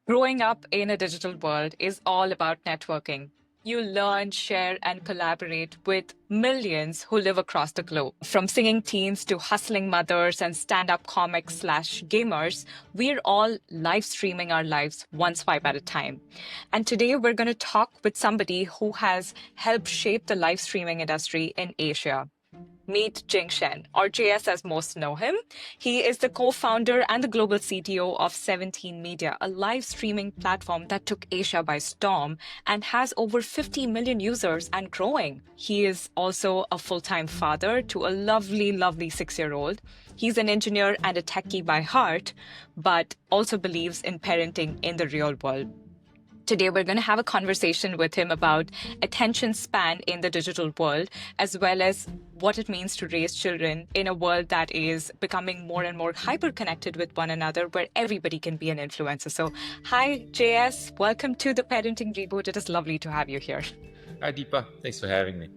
Growing up in a digital world is all about networking. You learn, share, and collaborate with millions who live across the globe. From singing teens to hustling mothers and stand up comics slash gamers, we're all live streaming our lives one swipe at a time. And today we're going to talk with somebody who has helped shape the live streaming industry in Asia. Meet Jing Shen, or JS as most know him. He is the co founder and the global CTO of 17 Media, a live streaming platform that took Asia by storm and has over 50 million users and growing. He is also a full time father to a lovely, lovely 6-year old. He's an engineer and a techie by heart, but also believes in parenting in the real world. Today, we're going to have a conversation with him about attention span in the digital world, as well as what it means to raise children in a world that is becoming more and more hyper connected with one another, where everybody can be an influencer. So, hi, JS. Welcome to the Parenting Reboot. It is lovely to have you here. Hi, Deepa. Thanks for having me.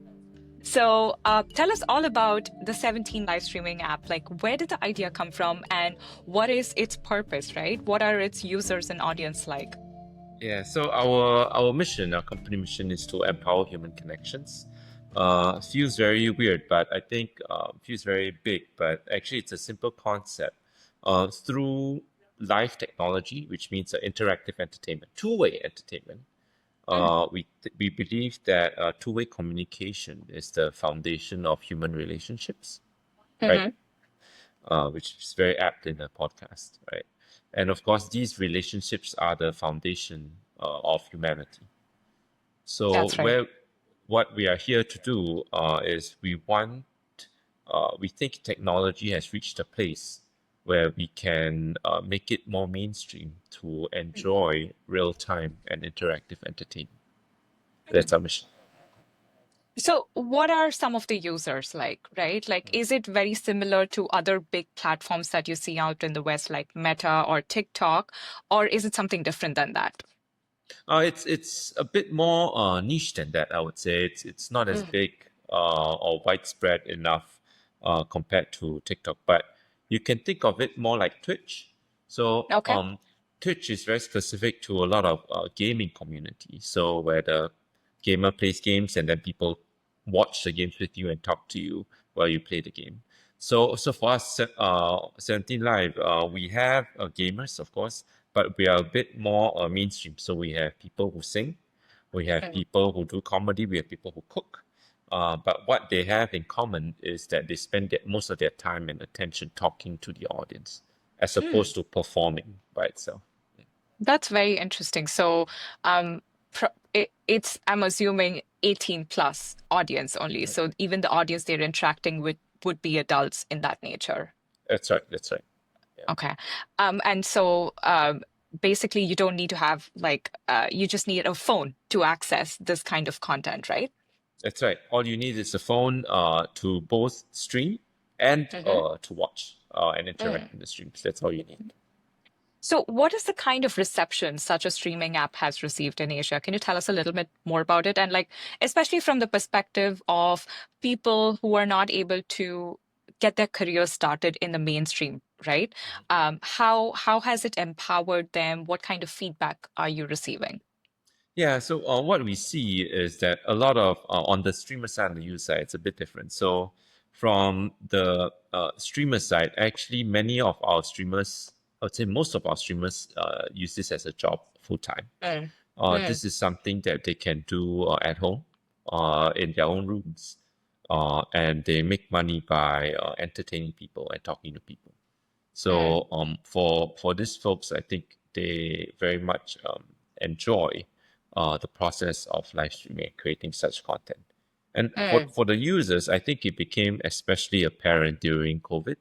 So, tell us all about the 17 live streaming app. Like, where did the idea come from and what is its purpose, right? What are its users and audience like? Yeah, so our mission, our company mission, is to empower human connections. Feels very weird, but I think feels very big. But actually, it's a simple concept. Through live technology, which means interactive entertainment, two-way entertainment. We believe that two-way communication is the foundation of human relationships, right? Mm-hmm. Which is very apt in a podcast, right? And of course, these relationships are the foundation of humanity. So, That's right. what we are here to do is we think technology has reached a place where we can make it more mainstream to enjoy real time and interactive entertainment. That's our mission. So, what are some of the users like, right? Like, is it very similar to other big platforms that you see out in the West, like Meta or TikTok, or is it something different than that? It's a bit more niche than that, I would say. It's not as Mm. big or widespread enough compared to TikTok, but you can think of it more like Twitch. So Okay. Twitch is very specific to a lot of gaming community. So where the gamer plays games and then people watch the games with you and talk to you while you play the game. So for us, 17 Live, we have gamers, of course, but we are a bit more mainstream. So we have people who sing, we have Mm. people who do comedy, we have people who cook. But what they have in common is that they spend most of their time and attention talking to the audience as Mm. opposed to performing by itself. That's very interesting. So, it's, I'm assuming, 18 plus audience only. Right. So, even the audience they're interacting with would be adults in that nature. That's right. That's right. Yeah. Okay. And so basically you don't need to have like you just need a phone to access this kind of content, right? That's right. All you need is a phone to both stream and Hmm. to watch and interact in the streams. That's all you need. So what is the kind of reception such a streaming app has received in Asia? Can you tell us a little bit more about it? And like, especially from the perspective of people who are not able to get their careers started in the mainstream, right? How has it empowered them? What kind of feedback are you receiving? Yeah, so what we see is that a lot of on the streamer side and the user side, it's a bit different. So from the streamer side, actually, many of our streamers, I would say most of our streamers, use this as a job full time. Mm. Mm. This is something that they can do at home, in their own rooms, and they make money by entertaining people and talking to people. Mm. So for these folks, I think they very much enjoy the process of live streaming and creating such content. And Mm. for the users, I think it became especially apparent during COVID,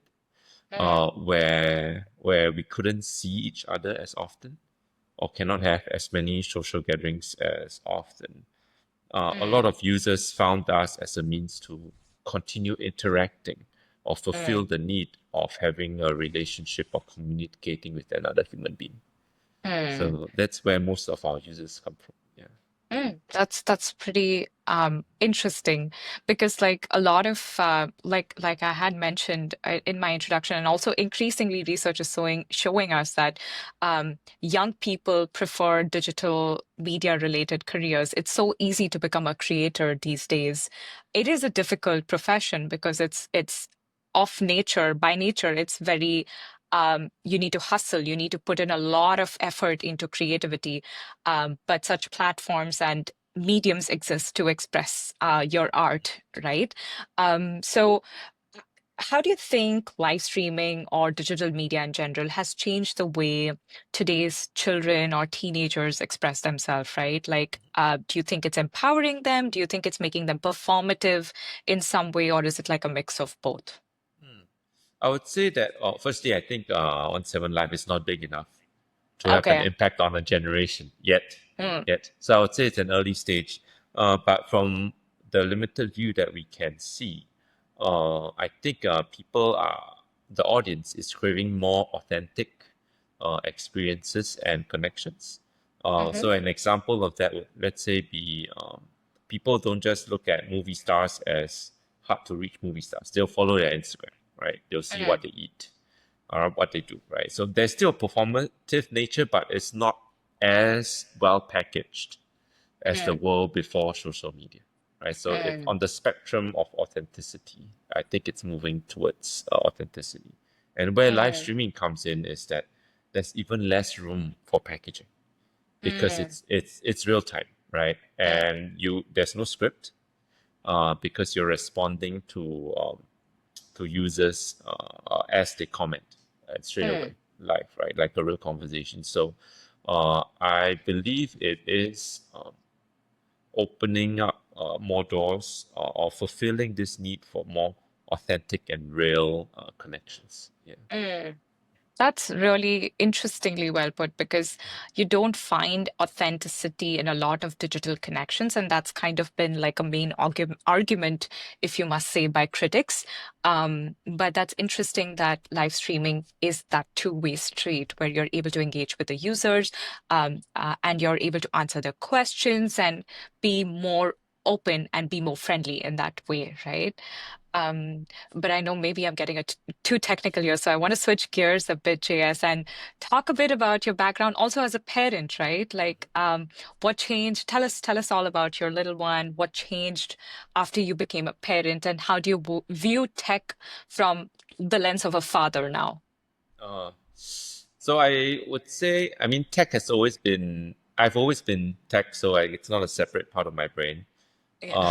Mm. where we couldn't see each other as often or cannot have as many social gatherings as often. A lot Mm. of users found us as a means to continue interacting or fulfill Mm. the need of having a relationship or communicating with another human being. Mm. So that's where most of our users come from. Yeah. That's pretty interesting because like a lot of like I had mentioned in my introduction, and also increasingly research is showing us that young people prefer digital media related careers. It's so easy to become a creator these days. It is a difficult profession because it's of nature, by nature it's very you need to hustle, you need to put in a lot of effort into creativity, but such platforms and mediums exist to express your art, right? So, how do you think live streaming or digital media in general has changed the way today's children or teenagers express themselves, right? Like, do you think it's empowering them? Do you think it's making them performative in some way, or is it like a mix of both? Hmm. I would say that, firstly, I think 1/7 Live is not big enough to have an Okay. impact on a generation yet. Mm, Yet, so I would say it's an early stage. But from the limited view that we can see, I think the audience is craving more authentic experiences and connections. mhm, So an example of that would, let's say, be people don't just look at movie stars as hard to reach movie stars. They'll follow their Instagram, right? They'll see mm, what they eat or what they do, right? So there's still a performative nature, but it's not as well packaged as the mm, world before social media, right? So if mm, on the spectrum of authenticity, I think it's moving towards authenticity. And where live mm, streaming comes in is that there's even less room for packaging because mm, it's real time, right? mm, And there's no script because you're responding to users as they comment straight away mm, live, right? Like a real conversation. So I believe it is opening up more doors or fulfilling this need for more authentic and real connections. Yeah. mm. That's really interestingly well put because you don't find authenticity in a lot of digital connections. And that's kind of been like a main argument, if you must say, by critics. But that's interesting that live streaming is that two-way street where you're able to engage with the users, and you're able to answer their questions and be more open and be more friendly in that way, right? Um, but I know maybe I'm getting too technical here, so I want to switch gears a bit, JS, and talk a bit about your background also as a parent, right? Like, what changed? Tell us all about your little one. What changed after you became a parent, and how do you view tech from the lens of a father now? So I would say, I mean, tech has always been, I've always been tech, so it's not a separate part of my brain. Yeah.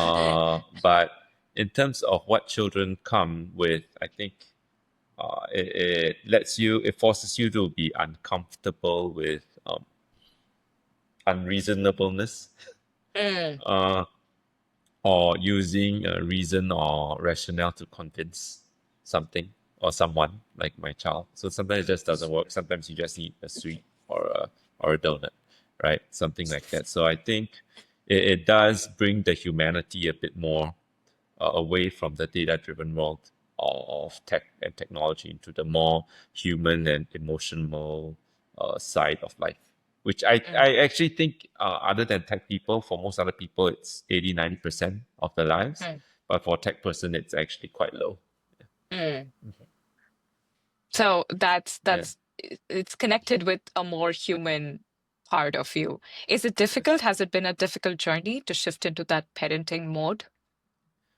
But in terms of what children come with, I think it forces you to be uncomfortable with unreasonableness Mm, uh, or using reason or rationale to convince something or someone like my child. So sometimes it just doesn't work. Sometimes you just need a sweet or a donut, right? Something like that. So I think it does bring the humanity a bit more away from the data-driven world of tech and technology into the more human and emotional side of life. Which mm, I actually think, other than tech people, for most other people, it's 80-90% of their lives. mm, But for a tech person, it's actually quite low. mm. So Yeah. it's connected with a more human part of you. Is it difficult? Has it been a difficult journey to shift into that parenting mode?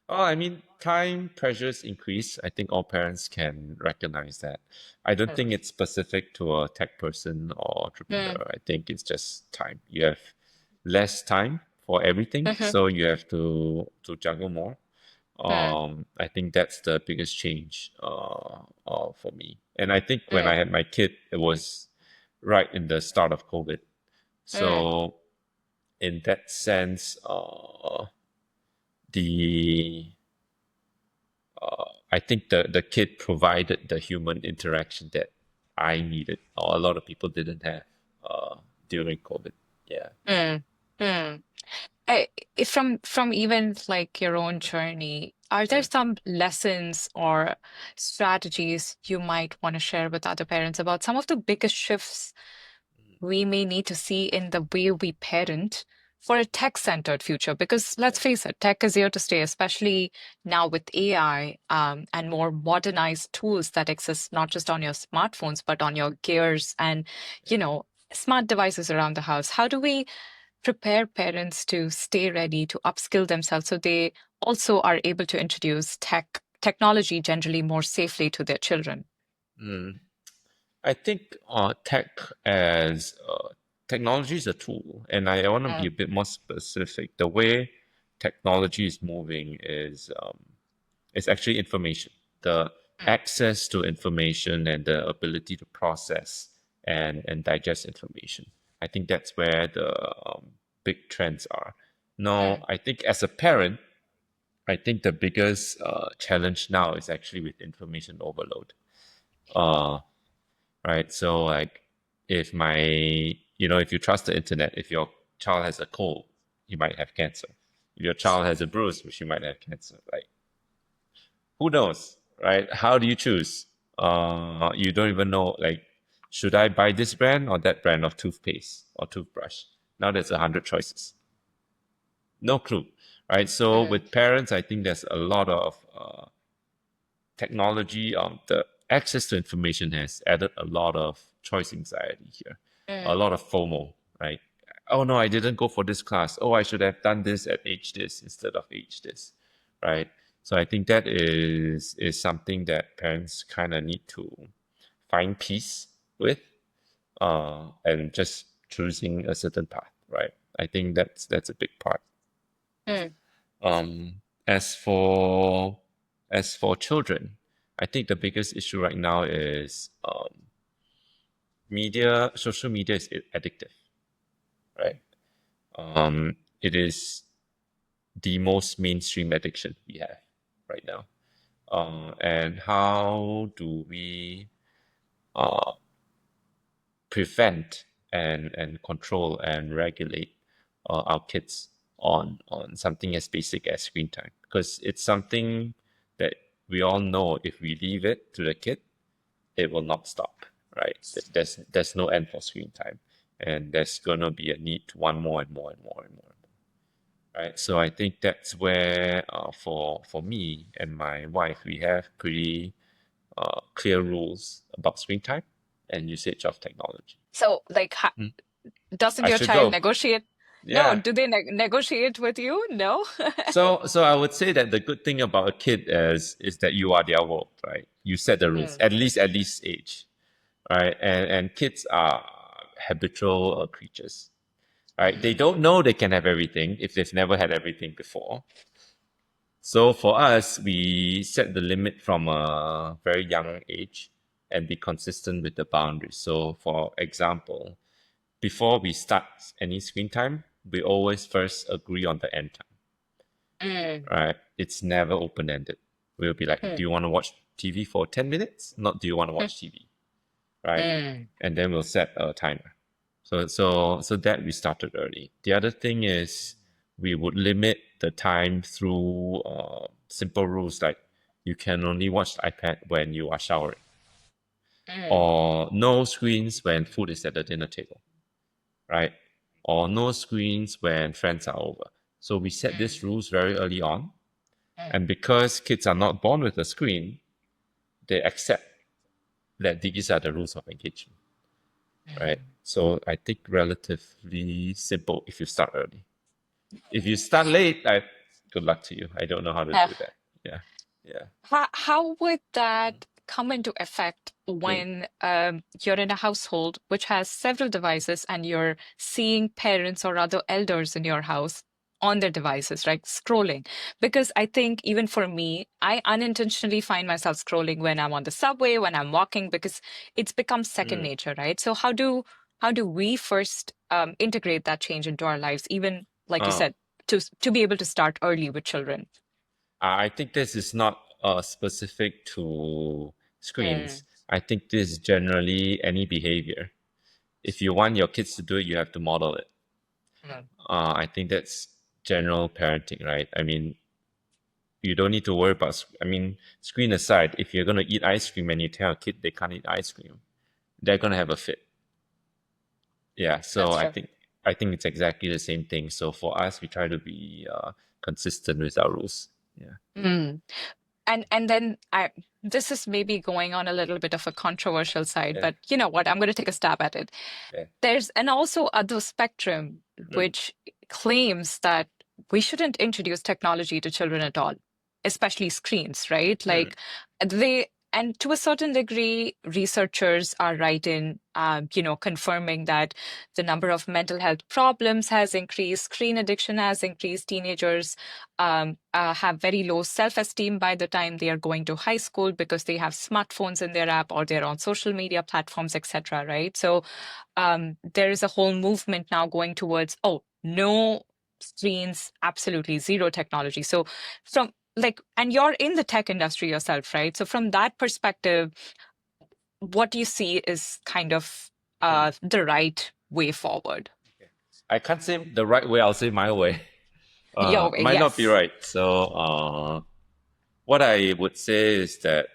Oh, I mean, time pressures increase. I think all parents can recognize that. I don't Mm, think it's specific to a tech person or mm, entrepreneur. I think it's just time. You have less time for everything, mhm, so you have to juggle more. mm, I think that's the biggest change for me. And I think when I mm, had my kid, it was right in the start of COVID. mm, So in that sense, the I think the kid provided the human interaction that I needed, or a lot of people didn't have during COVID. Yeah. mm, mm. From even like your own journey, are there Yeah. some lessons or strategies you might want to share with other parents about some of the biggest shifts we may need to see in the way we parent for a tech-centered future? Because let's face it, tech is here to stay, especially now with AI and more modernized tools that exist not just on your smartphones, but on your gears and, you know, smart devices around the house. How do we prepare parents to stay ready, to upskill themselves so they also are able to introduce technology generally more safely to their children? Mm. I think tech as technology is a tool, and I want to be Mm, a bit more specific. The way technology is moving is actually information, the mm, access to information and the ability to process and digest information. I think that's where the big trends are. Now, mm, I think as a parent, I think the biggest challenge now is actually with information overload. Uh, right? So like if my, if you trust the internet, if your child has a cold, you might have cancer. If your child has a bruise, she might have cancer. Like who knows, right? How do you choose? You don't even know, like, should I buy this brand or that brand of toothpaste or toothbrush? Now there's 100 choices. No clue, right? So mm, with parents, I think there's a lot of technology, the access to information has added a lot of choice anxiety here, a mm, lot of FOMO, right? Oh no, I didn't go for this class. Oh, I should have done this at age this instead of age this, right? So I think that is something that parents kind of need to find peace with, and just choosing a certain path, right? I think that's a big part. mm, Um, as for as for children, I think the biggest issue right now is social media is addictive, right? It is the most mainstream addiction we have right now. And how do we uh, prevent and control and regulate our kids on something as basic as screen time? Because it's something that we all know if we leave it to the kid, it will not stop, right? There's no end for screen time, and there's gonna be a need to want more and more and more and more and more, right? So I think that's where for me and my wife, we have pretty clear rules about screen time and usage of technology. So, like, Hmm. doesn't I your should child go. negotiate? No, Yeah. do they negotiate with you? No. So I would say that the good thing about a kid is that you are their world, right? You set the rules, Mm, at least age, right? And kids are habitual creatures, right? They don't know they can have everything if they've never had everything before. So for us, we set the limit from a very young age and be consistent with the boundaries. So for example, before we start any screen time, we always first agree on the end time, mm, right? It's never open ended. We'll be like, do mm, you want to watch TV for 10 minutes? Not do you want to mm, watch TV, right? mm, And then we'll set a timer. So that we started early. The other thing is we would limit the time through simple rules like you can only watch the iPad when you are showering, mm, or no screens when food is at the dinner table, right? Or no screens when friends are over. So we set these mm, rules very early on. mm, And because kids are not born with a screen, they accept that these are the rules of engagement, right? mm. So I think relatively simple if you start early. If you start late, good luck to you. I don't know how to Uh, do that. Yeah, yeah. how would that come into effect Mm. when you're in a household which has several devices and you're seeing parents or other elders in your house on their devices, right? Scrolling. Because I think even for me, I unintentionally find myself scrolling when I'm on the subway, when I'm walking, because it's become second Mm. nature, right? So how do we first integrate that change into our lives, even like you Oh, said, to be able to start early with children? I think this is not specific to Mm, screens. I think this is generally any behavior. If you want your kids to do it, you have to model it. mm, I think that's general parenting, right? I mean, you don't need to worry about. I mean, screen aside, if you're gonna eat ice cream and you tell a kid they can't eat ice cream, they're gonna have a fit. Yeah. So that's I true. think. I think it's exactly the same thing. So for us, we try to be consistent with our rules. Yeah. Mm. And then this is maybe going on a little bit of a controversial side, Yeah. but you know what? I'm going to take a stab at it. Yeah. There's an also other spectrum Mm. which claims that we shouldn't introduce technology to children at all, especially screens, right? Mm. Like they, and to a certain degree, researchers are right in, confirming that the number of mental health problems has increased, screen addiction has increased, teenagers have very low self-esteem by the time they are going to high school because they have smartphones in their app or they're on social media platforms, etc. Right? So there is a whole movement now going towards, oh, no screens, absolutely zero technology. So from like, and you're in the tech industry yourself, right? So from that perspective, what do you see is kind of Mm. the right way forward? I can't say the right way. I'll say my way. Your way, Might not be yes. right. So what I would say is that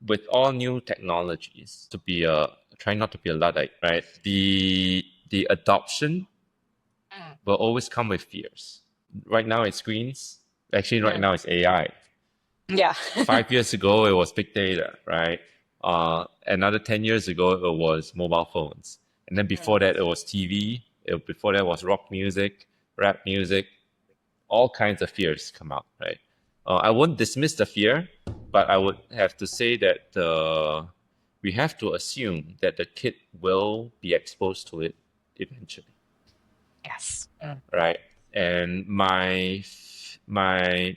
with all new technologies, to be a try not to be a luddite, right? The adoption Mm, will always come with fears. Right now it's screens. Actually, right mm. now it's AI. Yeah. 5 years ago, it was big data, right? Another 10 years ago, it was mobile phones. And then before Mm, that, it was TV. Before that was rock music, rap music, all kinds of fears come out, right? I won't dismiss the fear, but I would have to say that we have to assume that the kid will be exposed to it eventually, yes. Mm, right? And my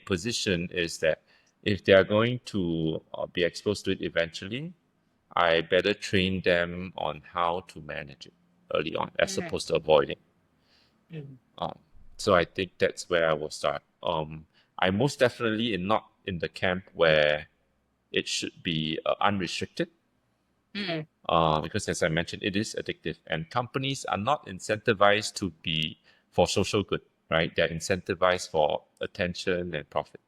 position is that if they are going to be exposed to it eventually, I better train them on how to manage it early on, as mm, opposed to avoiding. mm, Um, so I think that's where I will start. I most definitely am not in the camp where it should be unrestricted, mm, because as I mentioned, it is addictive, and companies are not incentivized to be for social good, right? They're incentivized for attention and profit.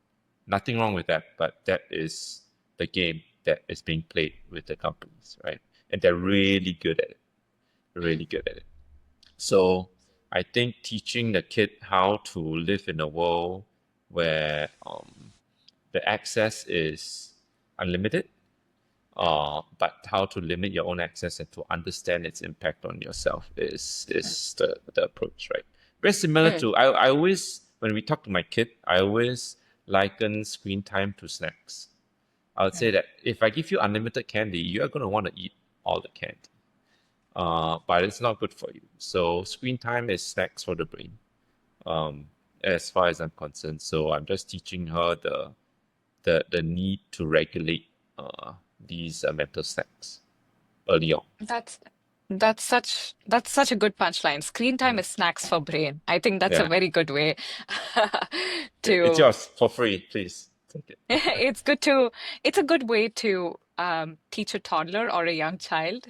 Nothing wrong with that, but that is the game that is being played with the companies, right? And they're really good at it, really good at it. So I think teaching the kid how to live in a world where the access is unlimited, but how to limit your own access and to understand its impact on yourself is the approach, right? Very similar mm, to I always when we talk to my kid, I always liken screen time to snacks. I would say mm. that if I give you unlimited candy, you are going to want to eat all the candy, but it's not good for you. So screen time is snacks for the brain, um, as far as I'm concerned. So I'm just teaching her the need to regulate these mental snacks early on. That's that's such a good punchline. Screen time is snacks for brain. I think that's a Yeah, very good way it's to yours for free. Please take it. it's good to it's a good way to teach a toddler or a young child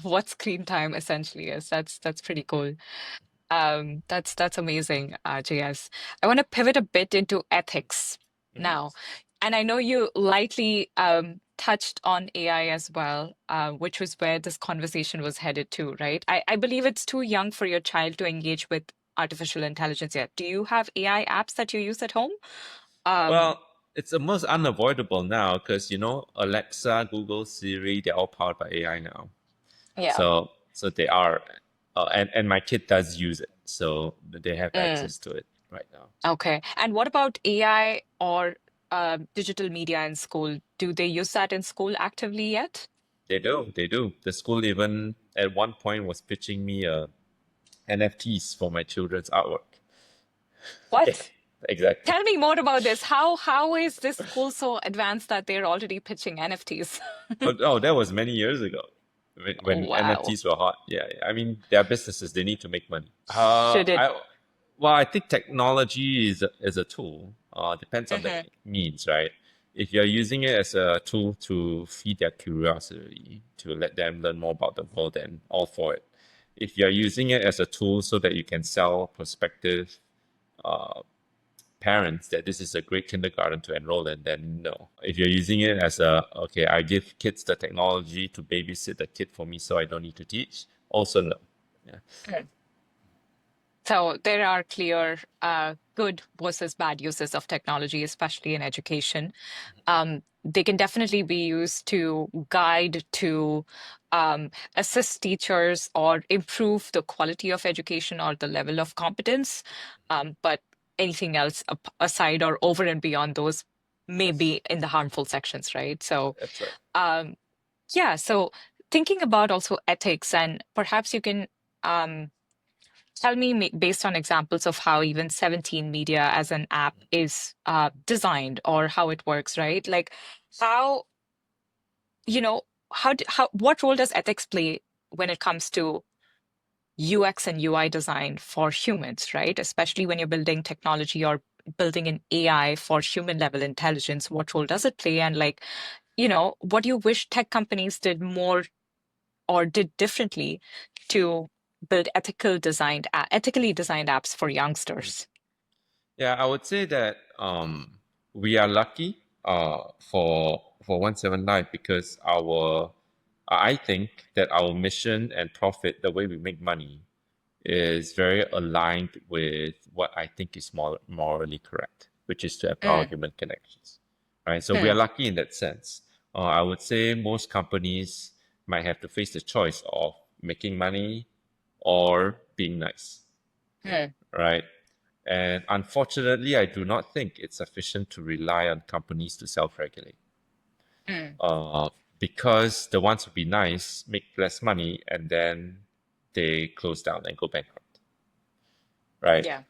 what screen time essentially is. That's pretty cool. That's amazing, JS. I want to pivot a bit into ethics Mhm. now. And I know you lightly touched on AI as well, which was where this conversation was headed to, right? I believe it's too young for your child to engage with artificial intelligence yet. Do you have AI apps that you use at home? Um, Well, it's almost unavoidable now because Alexa, Google, Siri, they're all powered by AI now. yeah. So they are, and my kid does use it, so they have Mm, access to it right now. okay. And what about AI or digital media in school? Do they use that in school actively yet? They do, they do. The school even at one point was pitching me NFTs for my children's artwork. What? Exactly. Tell me more about this. How is this school so advanced that they're already pitching NFTs? Oh, that was many years ago when Wow. NFTs were hot. Yeah, yeah. I mean, they're businesses; they need to make money. Should it? I think technology is a tool. Depends on the Mhm. means, right? If you're using it as a tool to feed their curiosity, to let them learn more about the world, then all for it. If you're using it as a tool so that you can sell prospective uh, parents that this is a great kindergarten to enroll in, then no. If you're using it as okay, I give kids the technology to babysit the kid for me so I don't need to teach, also no. Yeah. Mm. So there are clear good versus bad uses of technology, especially in education. They can definitely be used to guide, to assist teachers or improve the quality of education or the level of competence. But anything else aside or over and beyond those may Yes, be in the harmful sections, right? So, that's right. um, yeah, so thinking about also ethics, and perhaps you can um, tell me, based on examples of how even 17 Media as an app is designed or how it works, right? Like how, you know, what role does ethics play when it comes to UX and UI design for humans, right? Especially when you're building technology or building an AI for human level intelligence, what role does it play? And like, what do you wish tech companies did more or did differently to build ethically designed apps for Mhm. youngsters? Yeah, I would say that we are lucky for 179 because I think that our mission and profit, the way we make money, is very aligned with what I think is morally correct, which is to empower Mm, human connections. Right. So we are mm, lucky in that sense. I would say most companies might have to face the choice of making money or being nice. mm, Right. And unfortunately, I do not think it's sufficient to rely on companies to self-regulate. mm. Uh, because the ones who be nice make less money and then they close down and go bankrupt. Right. Yeah.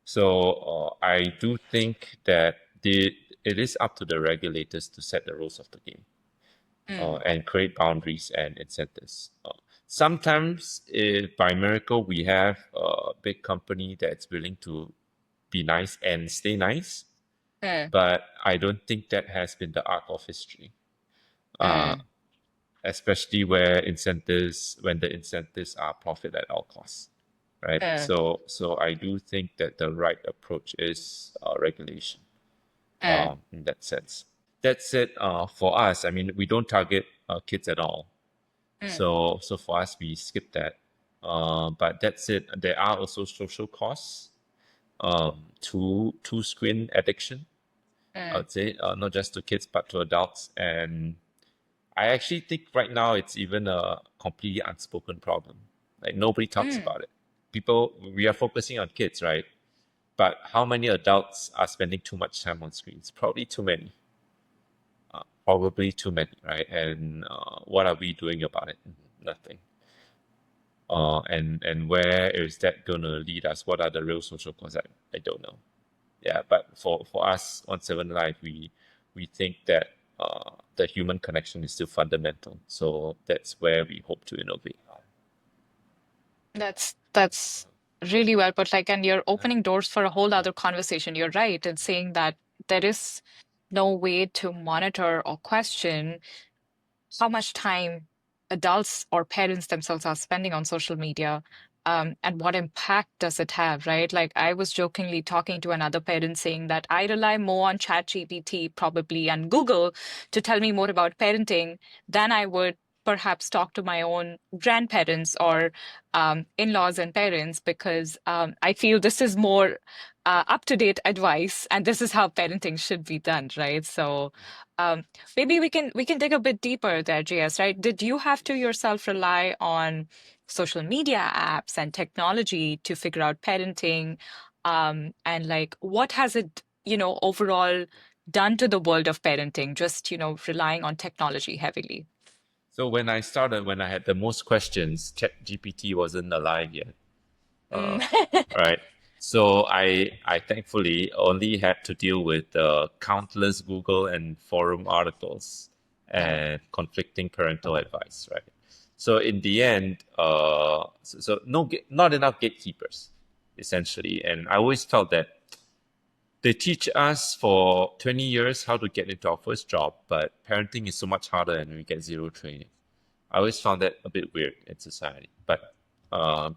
So I do think that it is up to the regulators to set the rules of the game Mm, and create boundaries and incentives. Sometimes, if by miracle we have a big company that's willing to be nice and stay nice, mm, but I don't think that has been the arc of history. Uh, mm, Especially when the incentives are profit at all costs, right? mm, So I do think that the right approach is regulation mm, in that sense. That's it for us. I mean, we don't target kids at all. mm, So for us, we skip that. But that's it. There are also social costs to screen addiction. I mm, would say not just to kids but to adults. And I actually think right now it's even a completely unspoken problem. Like nobody talks mm. about it. We are focusing on kids, right? But how many adults are spending too much time on screens? Probably too many. Probably too many, right? And what are we doing about it? Nothing. And where is that going to lead us? What are the real social causes? I don't know. Yeah, but for us on Seven Life, we think that the human connection is still fundamental. So that's where we hope to innovate. That's really well put. Like, and you're opening doors for a whole other conversation. You're right in saying that there is no way to monitor or question how much time adults or parents themselves are spending on social media, and what impact does it have, right? Like I was jokingly talking to another parent saying that I rely more on ChatGPT probably and Google to tell me more about parenting than I would perhaps talk to my own grandparents or in-laws and parents, because I feel this is more up-to-date advice and this is how parenting should be done, right? So um, maybe we can dig a bit deeper there, JS, right? Did you have to yourself rely on social media apps and technology to figure out parenting? And like, what has it, overall done to the world of parenting, just, relying on technology heavily? So when I started, when I had the most questions, ChatGPT wasn't alive yet. Mm. Right. So I thankfully only had to deal with countless Google and forum articles Uh, and conflicting parental advice. Right. So in the end, so no, not enough gatekeepers, essentially. And I always felt that they teach us for 20 years how to get into our first job, but parenting is so much harder and we get zero training. I always found that a bit weird in society. But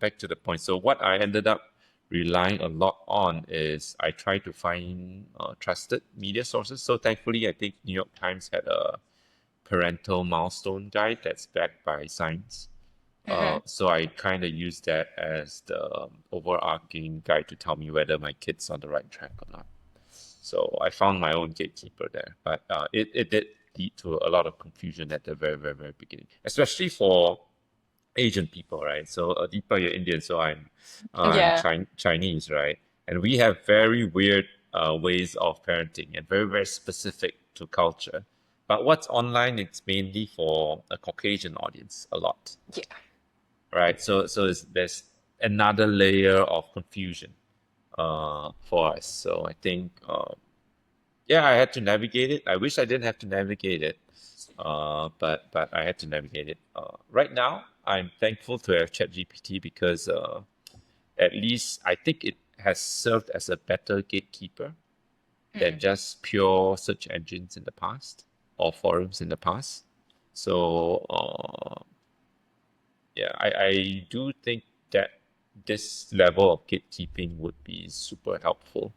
back to the point. So what I ended up relying a lot on is I try to find trusted media sources. So thankfully, I think New York Times had a parental milestone guide that's backed by science. Mm-hmm. So I kind of use that as the overarching guide to tell me whether my kid's on the right track or not. So I found my own gatekeeper there, but it did lead to a lot of confusion at the very, very, very beginning, especially for Asian people, right? So Deepa, you're Indian, so I'm Yeah. Chinese, right? And we have very weird ways of parenting and very, very specific to culture. But what's online, it's mainly for a Caucasian audience a lot, Yeah. right? So there's another layer of confusion for us. So I think yeah, I had to navigate it. I wish I didn't have to navigate it, but I had to navigate it. Right now, I'm thankful to have ChatGPT because at least I think it has served as a better gatekeeper than Mm. just pure search engines in the past or forums in the past. So yeah, I do think that this level of gatekeeping would be super helpful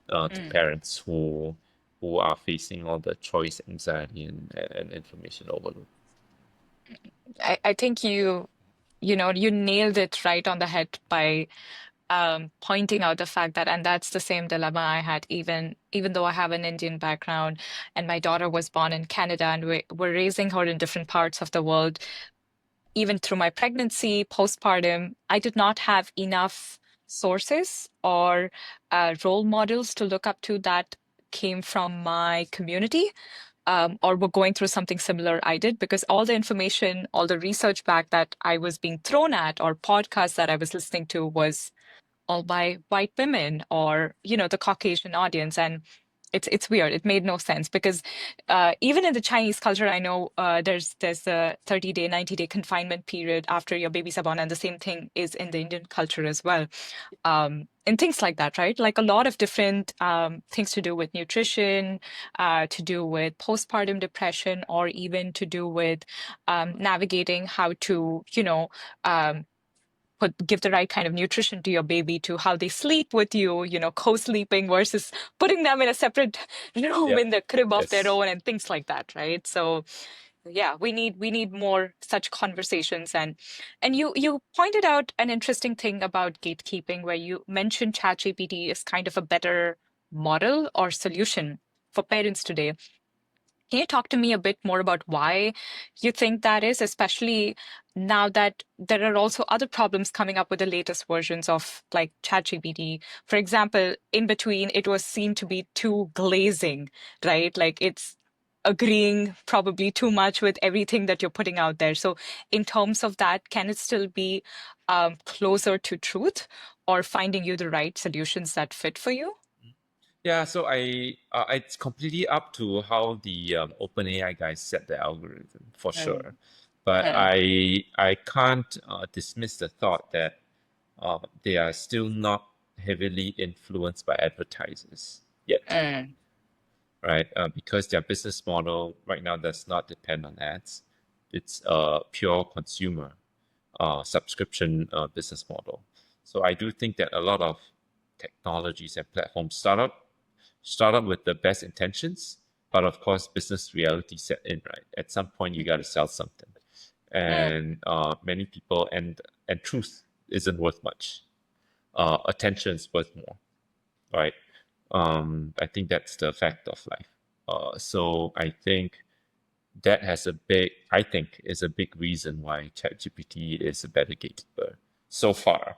to Mm. parents who are facing all the choice anxiety and information overload. I think you nailed it right on the head by pointing out the fact that, and that's the same dilemma I had, even though I have an Indian background and my daughter was born in Canada and we're raising her in different parts of the world. Even through my pregnancy, postpartum, I did not have enough sources or role models to look up to that came from my community, or were going through something similar I did, because all the information, all the research back that I was being thrown at, or podcasts that I was listening to, was all by white women or the Caucasian audience. And it's weird. It made no sense because even in the Chinese culture, I know there's a 30-day, 90-day confinement period after your babies are born, and the same thing is in the Indian culture as well. And things like that, right? Like a lot of different things to do with nutrition, to do with postpartum depression, or even to do with navigating how to, um, give the right kind of nutrition to your baby, to how they sleep with you, co-sleeping versus putting them in a separate room Yep. in the crib of their Yes. own, and things like that, right? So yeah, we need more such conversations. And you pointed out an interesting thing about gatekeeping, where you mentioned ChatGPT is kind of a better model or solution for parents today. Can you talk to me a bit more about why you think that is, especially now that there are also other problems coming up with the latest versions of like ChatGPT? For example, in between, it was seen to be too glazing, right? Like it's agreeing probably too much with everything that you're putting out there. So, in terms of that, can it still be closer to truth, or finding you the right solutions that fit for you? Yeah, so it's completely up to how the OpenAI guys set the algorithm for Mm, sure, but mm, I can't dismiss the thought that they are still not heavily influenced by advertisers yet, mm, right? Because their business model right now does not depend on ads. It's a pure consumer subscription business model. So I do think that a lot of technologies and platforms start up with the best intentions, but of course, business reality set in, right? At some point, you got to sell something, mm, and many people and truth isn't worth much. Attention is worth more, right? I think that's the fact of life. So I think that I think is a big reason why ChatGPT is a better gatekeeper so far.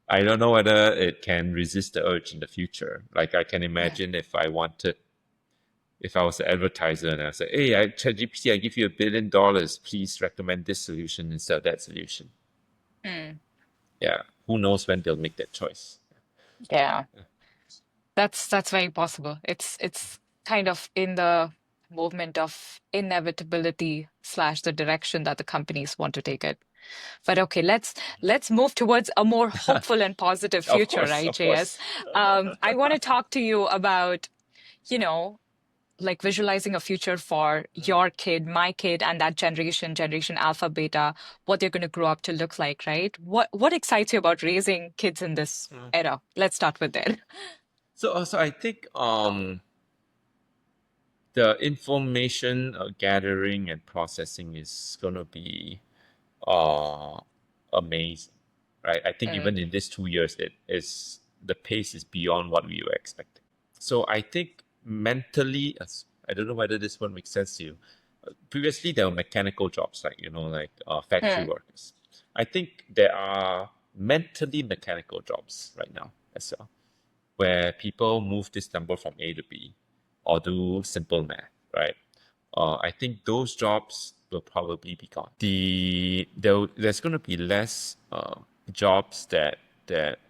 I don't know whether it can resist the urge in the future. Like I can mm, imagine if I was an advertiser and I said, hey, ChatGPT, I give you $1 billion, please recommend this solution instead of that solution. mm. Yeah, who knows when they'll make that choice. Yeah. That's very possible. It's kind of in the movement of inevitability slash the direction that the companies want to take it. But okay, let's move towards a more hopeful and positive Of future, course, right, of JS? course. I want to talk to you about, you know, like visualizing a future for your kid, my kid, and that generation Alpha, Beta, what they're going to grow up to look like, right? What excites you about raising kids in this Mm. era? Let's start with there. So I think the information gathering and processing is going to be uh, amazing, right? I think Mm. even in these 2 years, it is the pace is beyond what we were expecting. So I think mentally, I don't know whether this one makes sense to you. Previously, there were mechanical jobs, like factory Mm. workers. I think there are mentally mechanical jobs right now as well, where people move this number from A to B or do simple math, right? I think those jobs will probably be gone. There's going to be less jobs that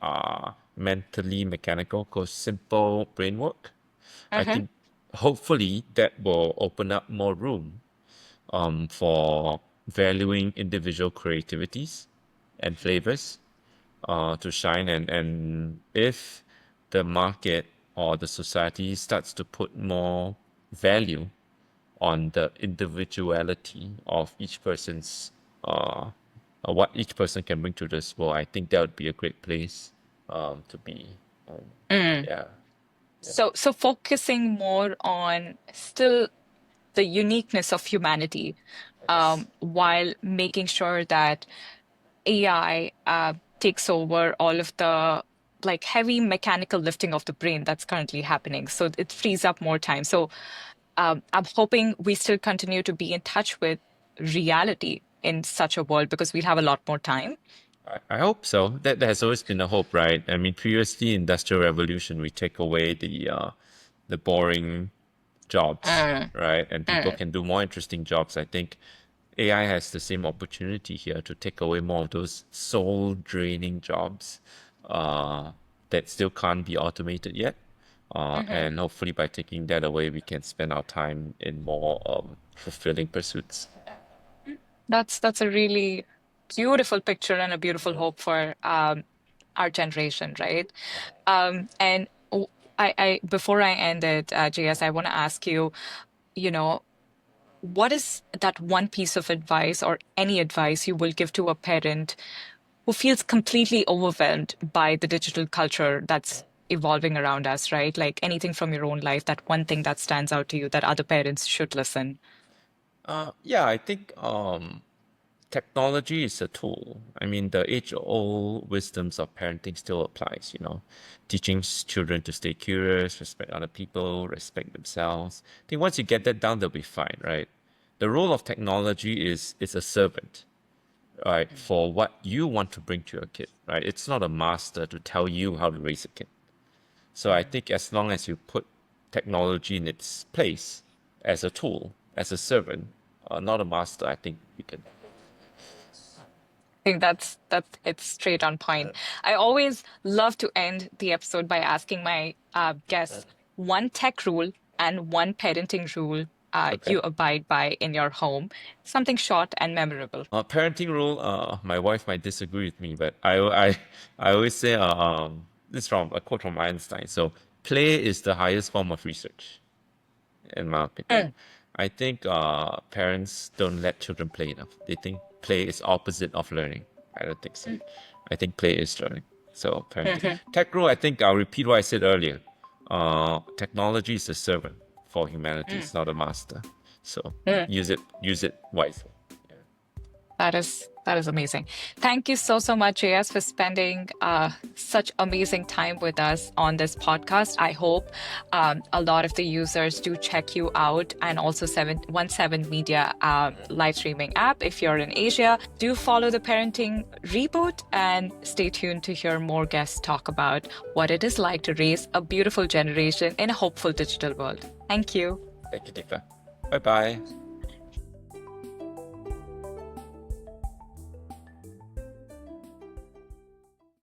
are mentally mechanical, cause simple brain work. I Mm-hmm. think hopefully that will open up more room for valuing individual creativities and flavors to shine. And if the market or the society starts to put more value on the individuality of each person's what each person can bring to this world, I think that would be a great place to be. Um, Mm. yeah. So focusing more on still the uniqueness of humanity, Yes. while making sure that AI takes over all of the like heavy mechanical lifting of the brain that's currently happening. So it frees up more time. So I'm hoping we still continue to be in touch with reality in such a world because we'll have a lot more time. I hope so. That has always been a hope, right? I mean, previously Industrial Revolution, we take away the boring jobs, Mm, right? And people mm. can do more interesting jobs. I think AI has the same opportunity here to take away more of those soul draining jobs uh, that still can't be automated yet. And hopefully, by taking that away, we can spend our time in more fulfilling pursuits. That's a really beautiful picture and a beautiful hope for our generation, right? And I before I end it, JS, I want to ask you, you know, what is that one piece of advice or any advice you will give to a parent who feels completely overwhelmed by the digital culture that's evolving around us, right? Like anything from your own life, that one thing that stands out to you that other parents should listen. Yeah, I think technology is a tool. I mean, the age-old wisdoms of parenting still applies, teaching children to stay curious, respect other people, respect themselves. I think once you get that down, they'll be fine, right? The role of technology is a servant, right, for what you want to bring to your kid, right? It's not a master to tell you how to raise a kid. So I think as long as you put technology in its place as a tool, as a servant, not a master, I think you can. I think that's it's straight on point. I always love to end the episode by asking my guests one tech rule and one parenting rule Okay. you abide by in your home. Something short and memorable. Parenting rule. My wife might disagree with me, but I always say, this is from a quote from Einstein. So, play is the highest form of research, in my opinion. Mm, I think parents don't let children play enough. They think play is opposite of learning. I don't think so. I think play is learning. So, parenting. mhm, Tech rule. I think I'll repeat what I said earlier. Technology is a servant for humanity. mm, It's not a master. So, mm. use it wisely. That is amazing. Thank you so much, JS, for spending such amazing time with us on this podcast. I hope a lot of the users do check you out, and also 717 Media live streaming app. If you're in Asia, do follow the Parenting Reboot and stay tuned to hear more guests talk about what it is like to raise a beautiful generation in a hopeful digital world. Thank you. Thank you, Nika. Bye bye.